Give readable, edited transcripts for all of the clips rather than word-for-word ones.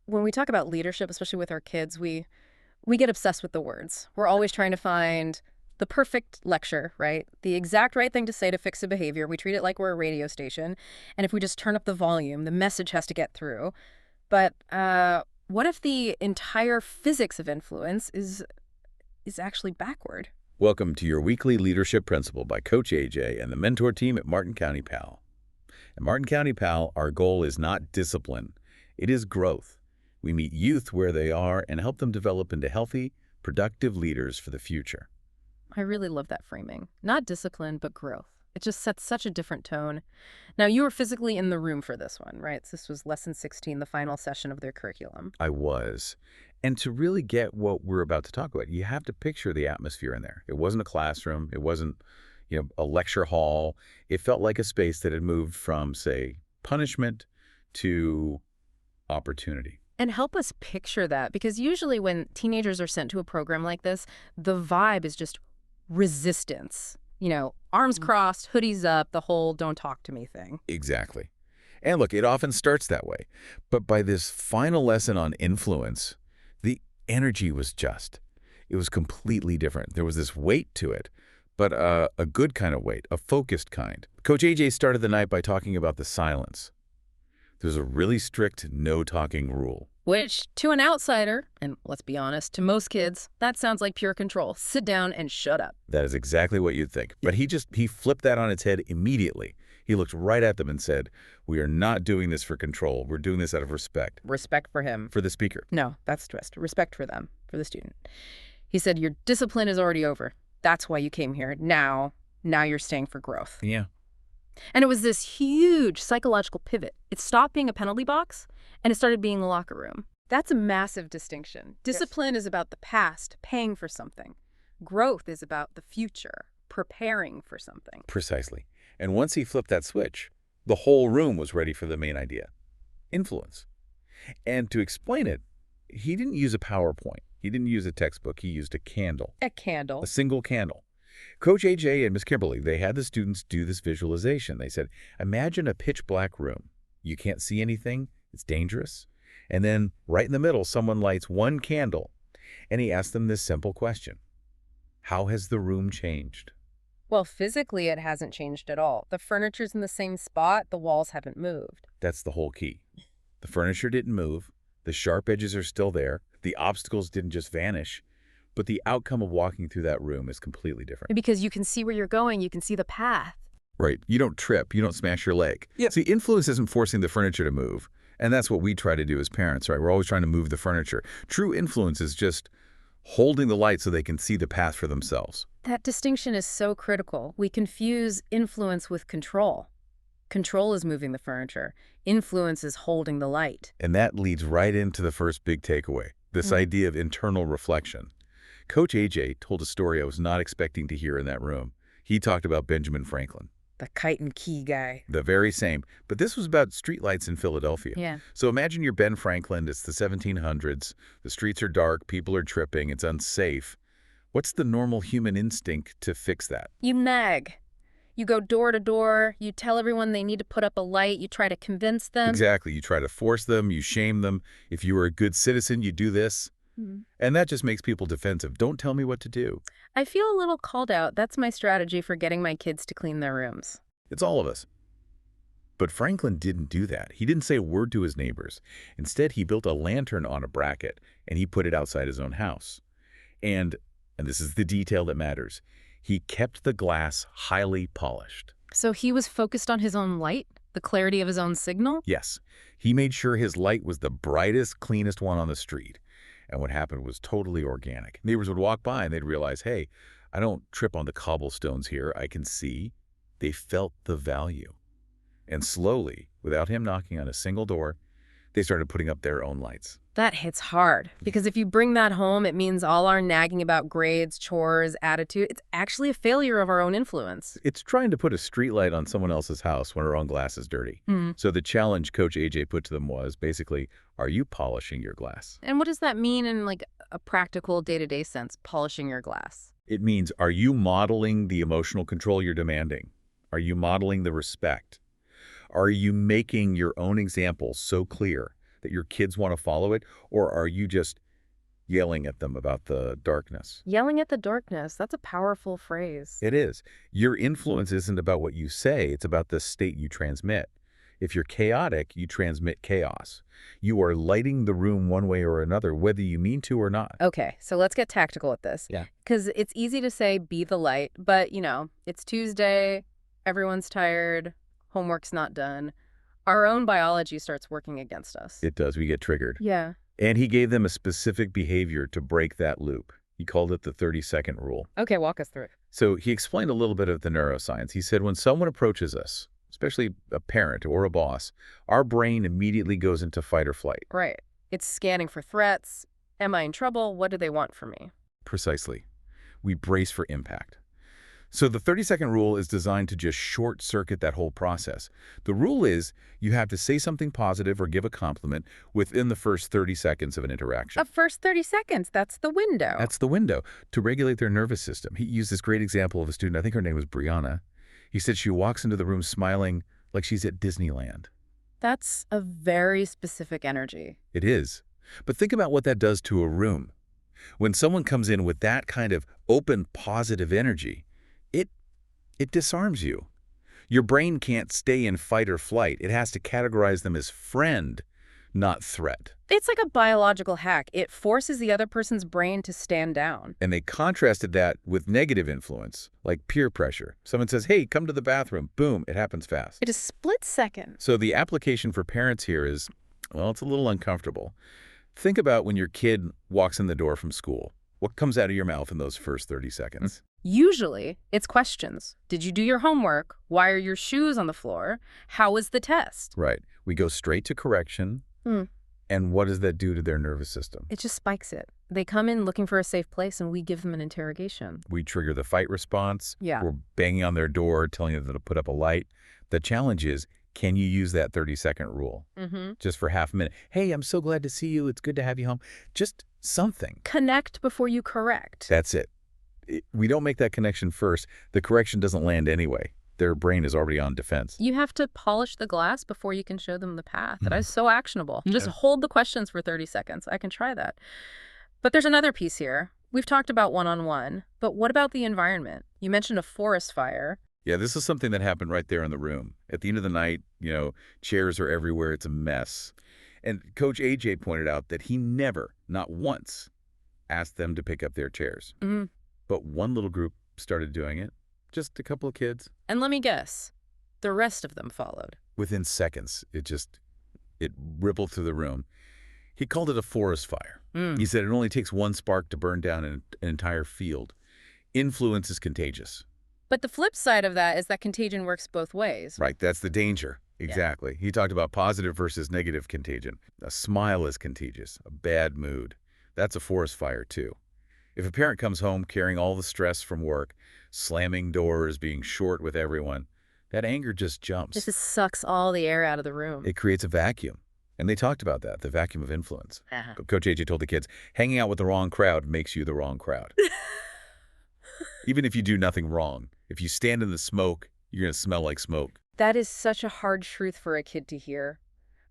When we talk about leadership, especially with our kids, we get obsessed with the words. We're always trying to find the perfect lecture, right? The exact right thing to say to fix a behavior. We treat it like we're a radio station. And if we just turn up the volume, the message has to get through. But what if the entire physics of influence is actually backward? Welcome to your weekly leadership principle by Coach AJ and the mentor team at Martin County PAL. At Martin County PAL, our goal is not discipline. It is growth. We meet youth where they are and help them develop into healthy, productive leaders for the future. I really love that framing. Not discipline, but growth. It just sets such a different tone. Now, you were physically in the room for this one, right? So this was lesson 16, the final session of their curriculum. I was. And to really get what we're about to talk about, you have to picture the atmosphere in there. It wasn't a classroom. It wasn't, a lecture hall. It felt like a space that had moved from, say, punishment to opportunity. And help us picture that, because usually when teenagers are sent to a program like this, the vibe is just resistance. Arms crossed, hoodies up, the whole don't talk to me thing. Exactly. And look, it often starts that way. But by this final lesson on influence, the energy was just. It was completely different. There was this weight to it, but a good kind of weight, a focused kind. Coach AJ started the night by talking about the silence. There's a really strict no-talking rule. Which, to an outsider, and let's be honest, to most kids, that sounds like pure control. Sit down and shut up. That is exactly what you'd think. But he flipped that on its head immediately. He looked right at them and said, "We are not doing this for control. We're doing this out of respect." Respect for him. For the speaker. No, that's a twist. Respect for them, for the student. He said, your discipline is already over. That's why you came here. Now you're staying for growth. Yeah. And it was this huge psychological pivot. It stopped being a penalty box, and it started being a locker room. That's a massive distinction. Discipline is about the past, paying for something. Growth is about the future, preparing for something. Precisely. And once he flipped that switch, the whole room was ready for the main idea. Influence. And to explain it, he didn't use a PowerPoint. He didn't use a textbook. He used a candle. A candle. A single candle. Coach AJ and Miss Kimberly, they had the students do this visualization. They said, imagine a pitch black room. You can't see anything. It's dangerous. And then right in the middle, someone lights one candle. And he asked them this simple question. How has the room changed? Well, physically, it hasn't changed at all. The furniture's in the same spot. The walls haven't moved. That's the whole key. The furniture didn't move. The sharp edges are still there. The obstacles didn't just vanish. But the outcome of walking through that room is completely different. Because you can see where you're going. You can see the path. Right. You don't trip. You don't smash your leg. Yep. See, influence isn't forcing the furniture to move. And that's what we try to do as parents, right? We're always trying to move the furniture. True influence is just holding the light so they can see the path for themselves. That distinction is so critical. We confuse influence with control. Control is moving the furniture. Influence is holding the light. And that leads right into the first big takeaway, this idea of internal reflection. Coach AJ told a story I was not expecting to hear in that room. He talked about Benjamin Franklin. The kite and key guy. The very same. But this was about streetlights in Philadelphia. Yeah. So imagine you're Ben Franklin. It's the 1700s. The streets are dark. People are tripping. It's unsafe. What's the normal human instinct to fix that? You nag. You go door to door. You tell everyone they need to put up a light. You try to convince them. Exactly. You try to force them. You shame them. If you were a good citizen, you do this. And that just makes people defensive. Don't tell me what to do. I feel a little called out. That's my strategy for getting my kids to clean their rooms. It's all of us. But Franklin didn't do that. He didn't say a word to his neighbors. Instead, he built a lantern on a bracket, and he put it outside his own house. And this is the detail that matters, he kept the glass highly polished. So he was focused on his own light? The clarity of his own signal? Yes. He made sure his light was the brightest, cleanest one on the street. And what happened was totally organic. Neighbors would walk by and they'd realize, hey, I don't trip on the cobblestones here. I can see. They felt the value. And slowly, without him knocking on a single door, they started putting up their own lights. That hits hard. Because if you bring that home, it means all our nagging about grades, chores, attitude, it's actually a failure of our own influence. It's trying to put a streetlight on someone else's house when our own glass is dirty. So the challenge Coach AJ put to them was basically, are you polishing your glass? And what does that mean in like a practical day-to-day sense, polishing your glass? It means, are you modeling the emotional control you're demanding? Are you modeling the respect? Are you making your own example so clear that your kids want to follow it, or are you just yelling at them about the darkness? Yelling at the darkness, that's a powerful phrase. It is. Your influence isn't about what you say, it's about the state you transmit. If you're chaotic, you transmit chaos. You are lighting the room one way or another, whether you mean to or not. Okay, so let's get tactical at this. Yeah. Because it's easy to say be the light, but, it's Tuesday, everyone's tired, homework's not done. Our own biology starts working against us. It does. We get triggered. Yeah. And he gave them a specific behavior to break that loop. He called it the 30-second rule. Okay, walk us through it. So he explained a little bit of the neuroscience. He said when someone approaches us, especially a parent or a boss, our brain immediately goes into fight or flight. Right. It's scanning for threats. Am I in trouble? What do they want from me? Precisely. We brace for impact. So the 30-second rule is designed to just short-circuit that whole process. The rule is you have to say something positive or give a compliment within the first 30 seconds of an interaction. First 30 seconds, that's the window. That's the window to regulate their nervous system. He used this great example of a student, I think her name was Brianna. He said she walks into the room smiling like she's at Disneyland. That's a very specific energy. It is. But think about what that does to a room. When someone comes in with that kind of open, positive energy, it disarms you. Your brain can't stay in fight or flight. It has to categorize them as friend, not threat. It's like a biological hack. It forces the other person's brain to stand down. And they contrasted that with negative influence, like peer pressure. Someone says, hey, come to the bathroom. Boom, it happens fast. It is split second. So the application for parents here is, well, it's a little uncomfortable. Think about when your kid walks in the door from school. What comes out of your mouth in those first 30 seconds? Usually, it's questions. Did you do your homework? Why are your shoes on the floor? How was the test? Right. We go straight to correction. And what does that do to their nervous system? It just spikes it. They come in looking for a safe place, and we give them an interrogation. We trigger the fight response. Yeah. We're banging on their door, telling them to put up a light. The challenge is, can you use that 30-second rule? Just for half a minute. Hey, I'm so glad to see you. It's good to have you home. Just something. Connect before you correct. That's it. We don't make that connection first. The correction doesn't land anyway. Their brain is already on defense. You have to polish the glass before you can show them the path. That is so actionable. Just hold the questions for 30 seconds. I can try that. But there's another piece here. We've talked about one-on-one, but what about the environment? You mentioned a forest fire. Yeah, this is something that happened right there in the room. At the end of the night, chairs are everywhere. It's a mess. And Coach AJ pointed out that he never, not once, asked them to pick up their chairs. But one little group started doing it. Just a couple of kids. And let me guess, the rest of them followed. Within seconds, it rippled through the room. He called it a forest fire. He said it only takes one spark to burn down an entire field. Influence is contagious. But the flip side of that is that contagion works both ways. Right, that's the danger. Exactly. Yeah. He talked about positive versus negative contagion. A smile is contagious. A bad mood. That's a forest fire, too. If a parent comes home carrying all the stress from work, slamming doors, being short with everyone, that anger just jumps. It just sucks all the air out of the room. It creates a vacuum. And they talked about that, the vacuum of influence. Coach AJ told the kids, hanging out with the wrong crowd makes you the wrong crowd. Even if you do nothing wrong, if you stand in the smoke, you're going to smell like smoke. That is such a hard truth for a kid to hear.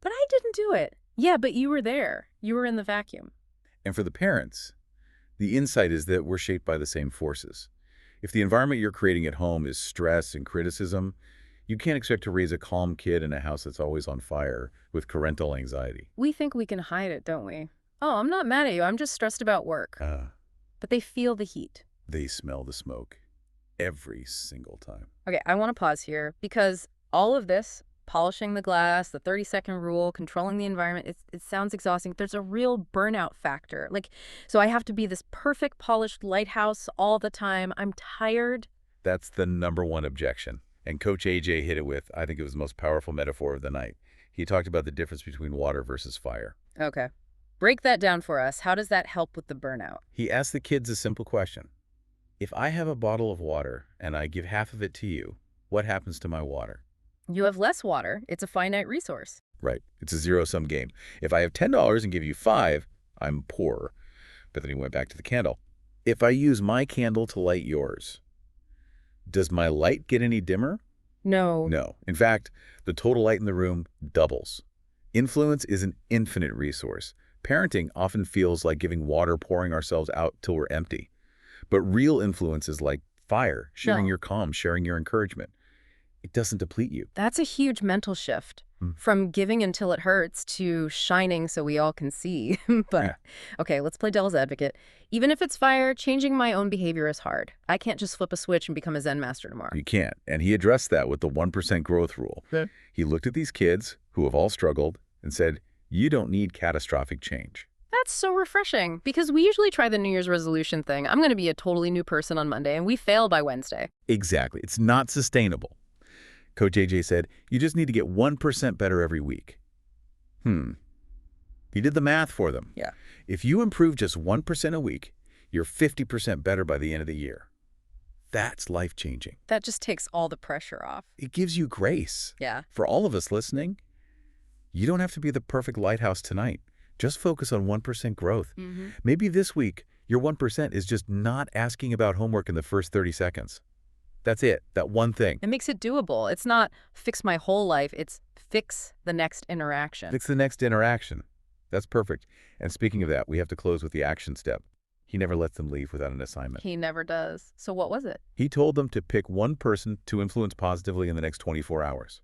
But I didn't do it. Yeah, but you were there. You were in the vacuum. And for the parents, the insight is that we're shaped by the same forces. If the environment you're creating at home is stress and criticism, you can't expect to raise a calm kid in a house that's always on fire with parental anxiety. We think we can hide it, don't we? Oh, I'm not mad at you. I'm just stressed about work. But they feel the heat. They smell the smoke every single time. Okay, I want to pause here because all of this, polishing the glass, the 30-second rule, controlling the environment, it sounds exhausting. There's a real burnout factor. So I have to be this perfect polished lighthouse all the time. I'm tired. That's the #1 objection. And Coach AJ hit it with, I think it was the most powerful metaphor of the night. He talked about the difference between water versus fire. Okay. Break that down for us. How does that help with the burnout? He asked the kids a simple question. If I have a bottle of water and I give half of it to you, what happens to my water? You have less water. It's a finite resource. Right. It's a zero-sum game. If I have $10 and give you $5, I'm poor. But then he went back to the candle. If I use my candle to light yours, does my light get any dimmer? No. No. In fact, the total light in the room doubles. Influence is an infinite resource. Parenting often feels like giving water, pouring ourselves out till we're empty. But real influence is like fire, sharing No. your calm, sharing your encouragement. It doesn't deplete you. That's a huge mental shift from giving until it hurts to shining so we all can see. But, Yeah. okay, let's play devil's advocate. Even if it's fire, changing my own behavior is hard. I can't just flip a switch and become a Zen master tomorrow. You can't. And he addressed that with the 1% growth rule. Yeah. He looked at these kids who have all struggled and said, you don't need catastrophic change. That's so refreshing because we usually try the New Year's resolution thing. I'm going to be a totally new person on Monday, and we fail by Wednesday. Exactly. It's not sustainable. Coach AJ said, you just need to get 1% better every week. He did the math for them. Yeah. If you improve just 1% a week, you're 50% better by the end of the year. That's life-changing. That just takes all the pressure off. It gives you grace. Yeah. For all of us listening, you don't have to be the perfect lighthouse tonight. Just focus on 1% growth. Maybe this week, your 1% is just not asking about homework in the first 30 seconds. That's it, that one thing. It makes it doable. It's not fix my whole life. It's fix the next interaction. Fix the next interaction. That's perfect. And speaking of that, we have to close with the action step. He never lets them leave without an assignment. He never does. So what was it? He told them to pick one person to influence positively in the next 24 hours.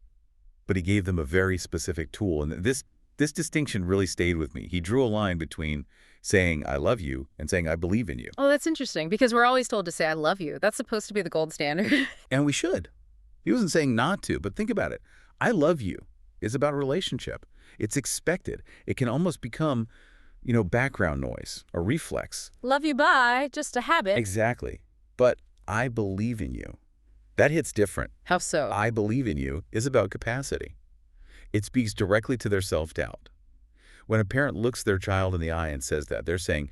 But he gave them a very specific tool, and this distinction really stayed with me. He drew a line between saying, I love you, and saying, I believe in you. Oh, that's interesting because we're always told to say, I love you. That's supposed to be the gold standard. And we should. He wasn't saying not to, but think about it. I love you is about a relationship. It's expected. It can almost become, background noise, a reflex. Love you, bye. Just a habit. Exactly. But I believe in you. That hits different. How so? I believe in you is about capacity. It speaks directly to their self-doubt. When a parent looks their child in the eye and says that, they're saying,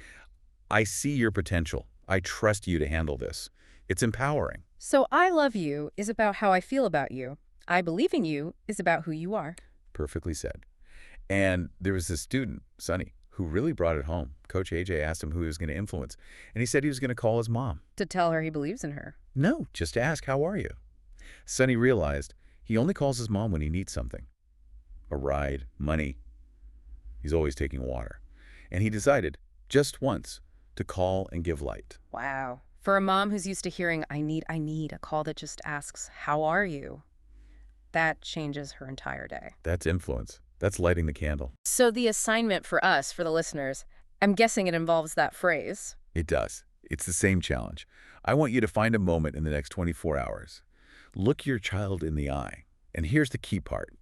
I see your potential. I trust you to handle this. It's empowering. So I love you is about how I feel about you. I believe in you is about who you are. Perfectly said. And there was this student, Sonny, who really brought it home. Coach AJ asked him who he was going to influence, and he said he was going to call his mom. To tell her he believes in her. No, just to ask, how are you? Sonny realized he only calls his mom when he needs something. A ride, money. He's always taking water. And he decided, just once, to call and give light. Wow. For a mom who's used to hearing, I need, a call that just asks, how are you? That changes her entire day. That's influence. That's lighting the candle. So the assignment for us, for the listeners, I'm guessing it involves that phrase. It does. It's the same challenge. I want you to find a moment in the next 24 hours. Look your child in the eye. And here's the key part.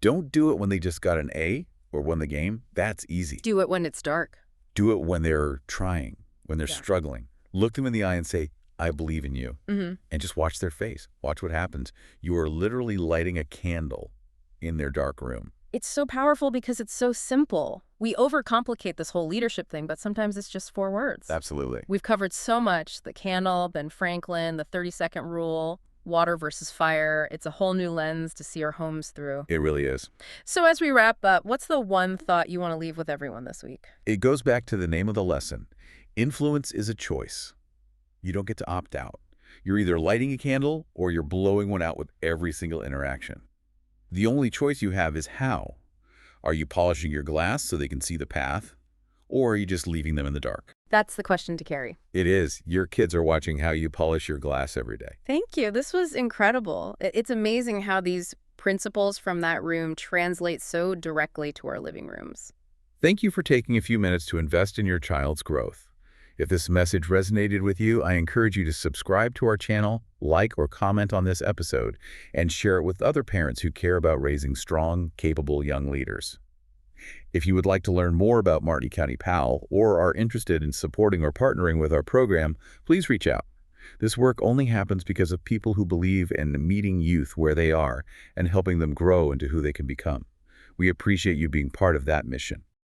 Don't do it when they just got an A or won the game. That's easy. Do it when it's dark. Do it when they're trying, when they're Yeah. struggling. Look them in the eye and say, I believe in you. Mm-hmm. And just watch their face. Watch what happens. You are literally lighting a candle in their dark room. It's so powerful because it's so simple. We overcomplicate this whole leadership thing, but sometimes it's just 4 words. Absolutely. We've covered so much, the candle, Ben Franklin, the 30-second rule, water versus fire. It's a whole new lens to see our homes through. It really is. So as we wrap up, what's the one thought you want to leave with everyone this week? It goes back to the name of the lesson. Influence is a choice. You don't get to opt out. You're either lighting a candle or you're blowing one out with every single interaction. The only choice you have is how. Are you polishing your glass so they can see the path? Or are you just leaving them in the dark? That's the question to carry. It is. Your kids are watching how you polish your glass every day. Thank you. This was incredible. It's amazing how these principles from that room translate so directly to our living rooms. Thank you for taking a few minutes to invest in your child's growth. If this message resonated with you, I encourage you to subscribe to our channel, like or comment on this episode, and share it with other parents who care about raising strong, capable young leaders. If you would like to learn more about Martin County PAL or are interested in supporting or partnering with our program, please reach out. This work only happens because of people who believe in meeting youth where they are and helping them grow into who they can become. We appreciate you being part of that mission.